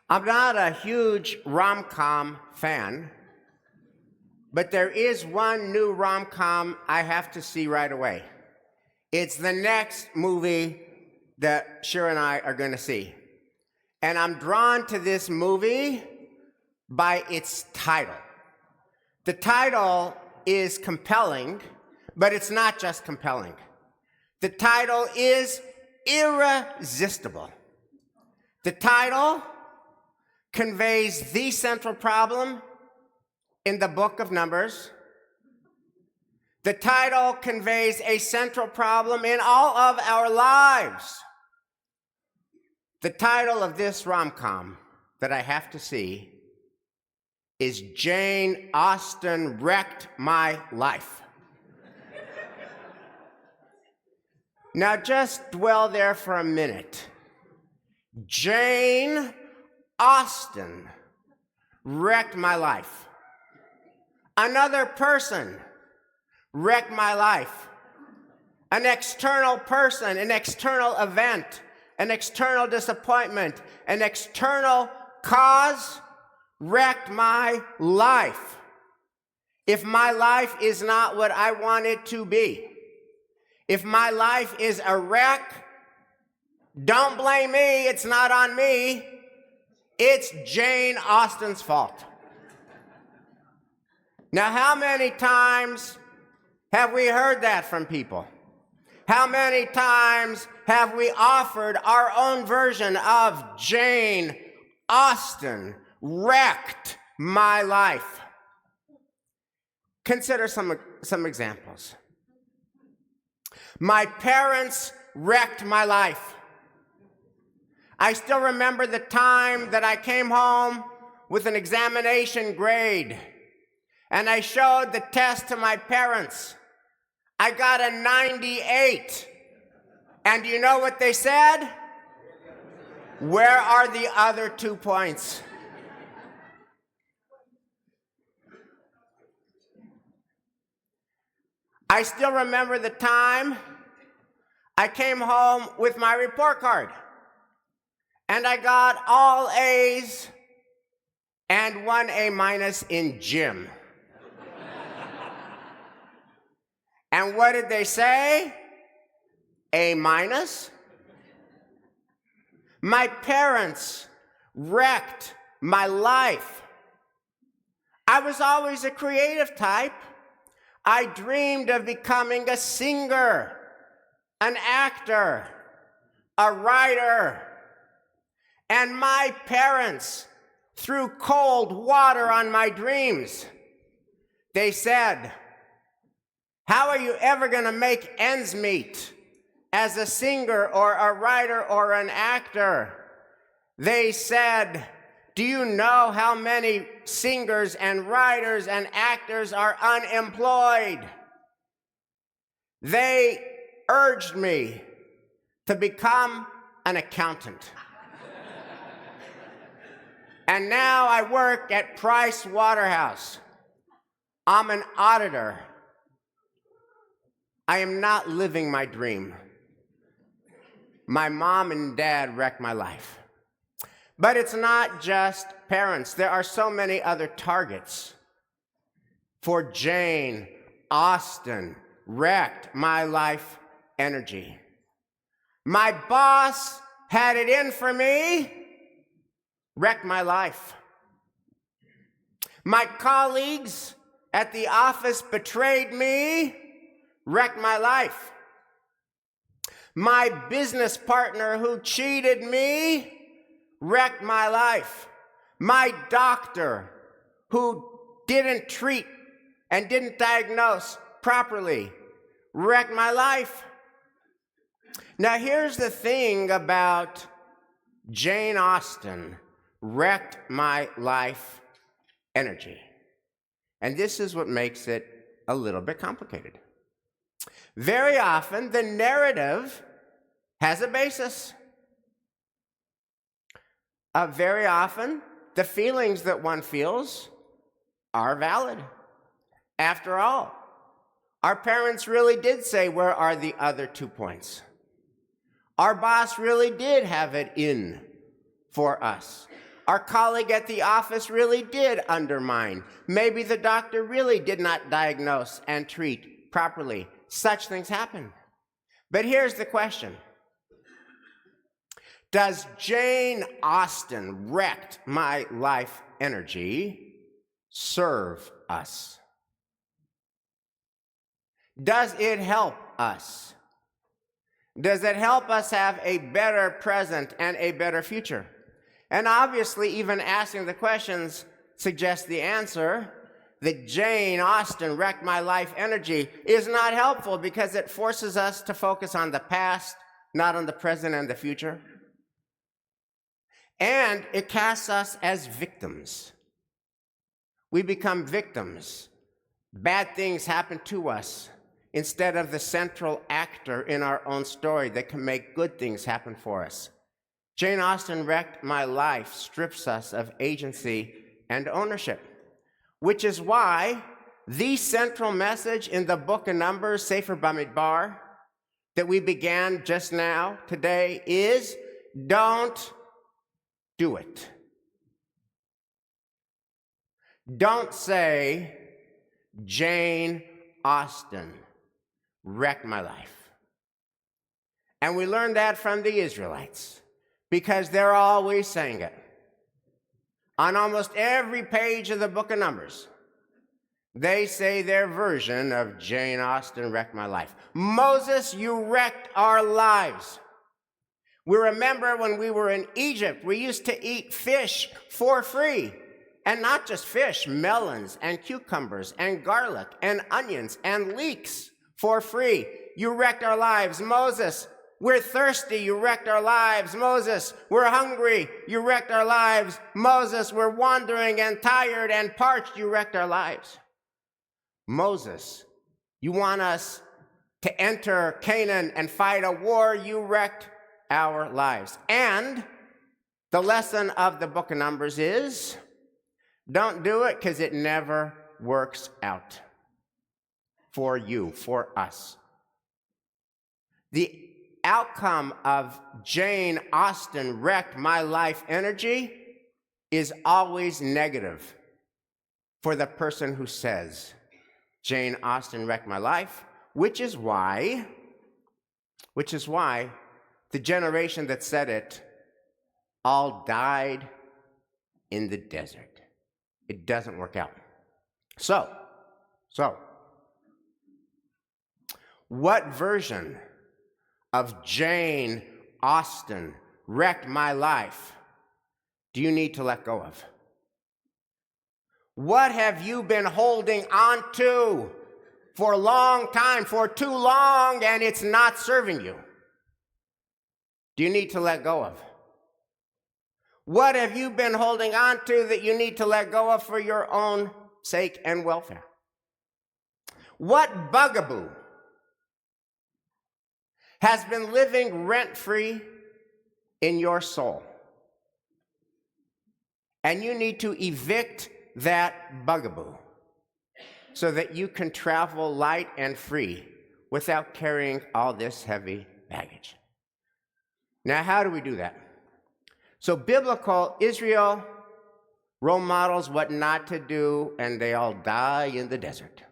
I'm not a huge rom-com fan, but there is one new rom-com I have to see right away. It's the next movie that Shira and I are going to see. And I'm drawn to this movie by its title. The title is compelling, but it's not just compelling. The title is irresistible. The title conveys the central problem in the book of Numbers. The title conveys a central problem in all of our lives. The title of this rom-com that I have to see is Jane Austen Wrecked My Life. Now just dwell there for a minute. Jane Austen wrecked my life. Another person wrecked my life. An external person, an external event, an external disappointment, an external cause wrecked my life. If my life is not what I want it to be, if my life is a wreck, don't blame me, it's not on me. It's Jane Austen's fault. Now, how many times have we heard that from people? How many times have we offered our own version of Jane Austen wrecked my life? Consider some examples. My parents wrecked my life. I still remember the time that I came home with an examination grade, and I showed the test to my parents. I got a 98. And you know what they said? Where are the other 2 points? I still remember the time I came home with my report card. And I got all A's and 1 A- in gym. And what did they say? A-. My parents wrecked my life. I was always a creative type. I dreamed of becoming a singer, an actor, a writer. And my parents threw cold water on my dreams. They said, how are you ever going to make ends meet as a singer or a writer or an actor? They said, do you know how many singers and writers and actors are unemployed? They urged me to become an accountant. And now I work at Price Waterhouse. I'm an auditor. I am not living my dream. My mom and dad wrecked my life. But it's not just parents. There are so many other targets for Jane Austen wrecked my life energy. My boss had it in for me, wrecked my life. My colleagues at the office betrayed me, wrecked my life. My business partner who cheated me wrecked my life. My doctor who didn't treat and didn't diagnose properly wrecked my life. Now here's the thing about Jane Austen wrecked my life energy. And this is what makes it a little bit complicated. Very often, the narrative has a basis. Very often, the feelings that one feels are valid. After all, our parents really did say, where are the other 2 points? Our boss really did have it in for us. Our colleague at the office really did undermine. Maybe the doctor really did not diagnose and treat properly. Such things happen. But here's the question. Does Jane Austen wrecked my life energy serve us? Does it help us? Does it help us have a better present and a better future? And obviously, even asking the questions suggests the answer that Jane Austen wrecked my life energy is not helpful because it forces us to focus on the past, not on the present and the future. And it casts us as victims. We become victims. Bad things happen to us instead of the central actor in our own story that can make good things happen for us. Jane Austen wrecked my life strips us of agency and ownership, which is why the central message in the book of Numbers, Sefer Bamidbar, that we began just now today is don't do it. Don't say, Jane Austen wrecked my life. And we learned that from the Israelites because they're always saying it. On almost every page of the book of Numbers, they say their version of Jane Austen wrecked my life. Moses, you wrecked our lives. We remember when we were in Egypt, we used to eat fish for free. And not just fish, melons and cucumbers and garlic and onions and leeks for free. You wrecked our lives. Moses, we're thirsty. You wrecked our lives. Moses, we're hungry. You wrecked our lives. Moses, we're wandering and tired and parched. You wrecked our lives. Moses, you want us to enter Canaan and fight a war. You wrecked our lives. And the lesson of the book of Numbers is don't do it because it never works out for you, for us. The outcome of Jane Austen wrecked my life energy is always negative for the person who says, Jane Austen wrecked my life, which is why the generation that said it all died in the desert. It doesn't work out. So, what version of Jane Austen wrecked my life do you need to let go of? What have you been holding on to for a long time, for too long, and it's not serving you? Do you need to let go of? What have you been holding on to that you need to let go of for your own sake and welfare? What bugaboo has been living rent-free in your soul? And you need to evict that bugaboo so that you can travel light and free without carrying all this heavy baggage. Now, how do we do that? So biblical Israel role models what not to do, and they all die in the desert.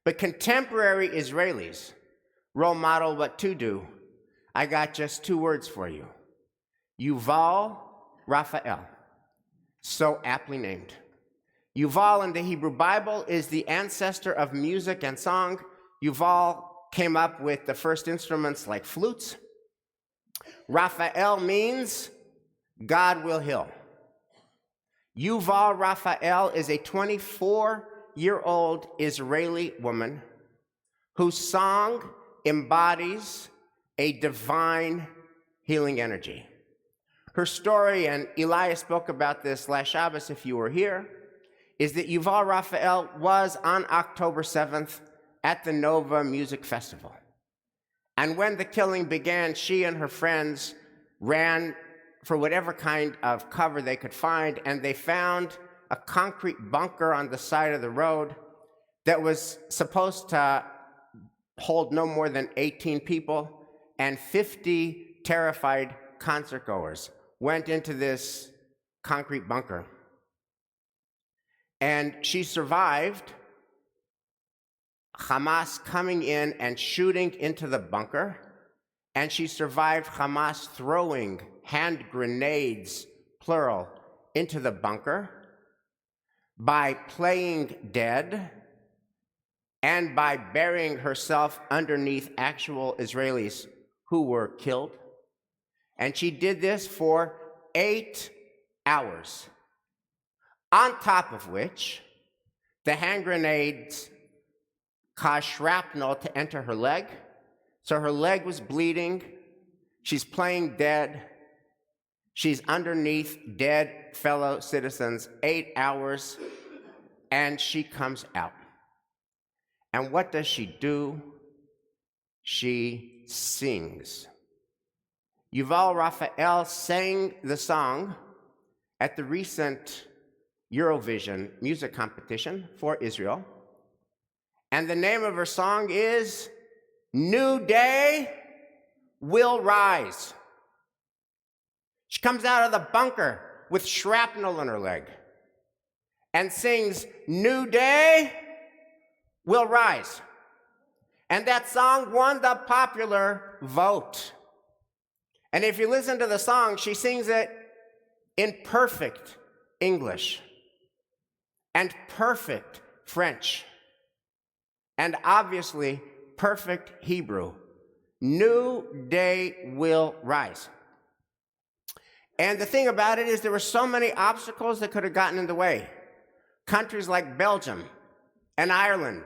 But contemporary Israelis role model what to do. I got just 2 words for you. Yuval Raphael, so aptly named. Yuval in the Hebrew Bible is the ancestor of music and song. Yuval came up with the first instruments like flutes. Raphael means God will heal. Yuval Raphael is a 24-year-old Israeli woman whose song embodies a divine healing energy. Her story, and Elias spoke about this last Shabbos if you were here, is that Yuval Raphael was on October 7th at the Nova Music Festival. And when the killing began, she and her friends ran for whatever kind of cover they could find, and they found a concrete bunker on the side of the road that was supposed to hold no more than 18 people, and 50 terrified concert goers went into this concrete bunker. And she survived Hamas coming in and shooting into the bunker. And she survived Hamas throwing hand grenades, plural, into the bunker by playing dead and by burying herself underneath actual Israelis who were killed. And she did this for 8 hours, on top of which the hand grenades caused shrapnel to enter her leg. So her leg was bleeding. She's playing dead. She's underneath dead fellow citizens, 8 hours, and she comes out. And what does she do? She sings. Yuval Raphael sang the song at the recent Eurovision music competition for Israel. And the name of her song is New Day Will Rise. She comes out of the bunker with shrapnel in her leg and sings, New Day Will Rise. And that song won the popular vote. And if you listen to the song, she sings it in perfect English and perfect French and obviously perfect Hebrew. New day will rise. And the thing about it is there were so many obstacles that could have gotten in the way. Countries like Belgium and Ireland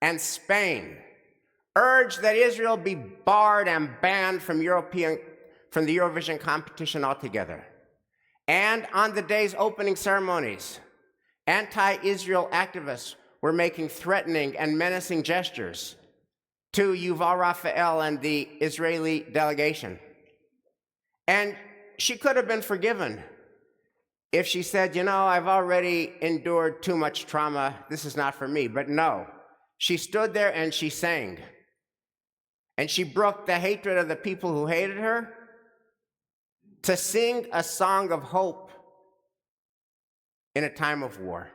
and Spain urged that Israel be barred and banned from the Eurovision competition altogether. And on the day's opening ceremonies, anti-Israel activists were making threatening and menacing gestures to Yuval Raphael and the Israeli delegation. And she could have been forgiven if she said, I've already endured too much trauma. This is not for me. But no, she stood there and she sang. And she broke the hatred of the people who hated her to sing a song of hope in a time of war.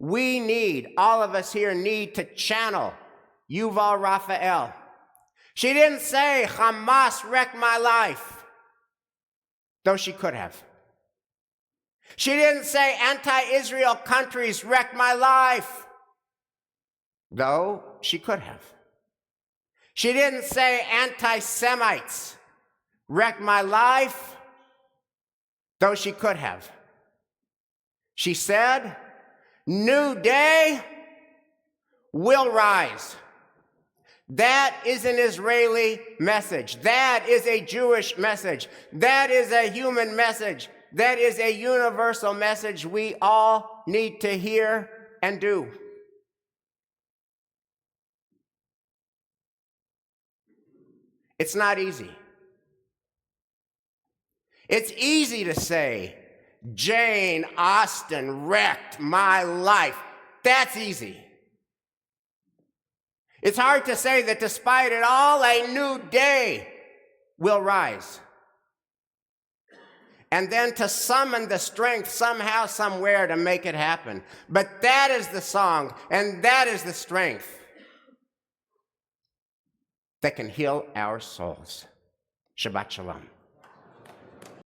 All of us here need to channel Yuval Raphael. She didn't say, Hamas wrecked my life, though she could have. She didn't say, anti-Israel countries wrecked my life, though she could have. She didn't say, anti-Semites wrecked my life, though she could have. She said, New day will rise. That is an Israeli message. That is a Jewish message. That is a human message. That is a universal message we all need to hear and do. It's not easy. It's easy to say, Jane Austen wrecked my life. That's easy. It's hard to say that despite it all, a new day will rise. And then to summon the strength somehow, somewhere to make it happen. But that is the song, and that is the strength that can heal our souls. Shabbat Shalom.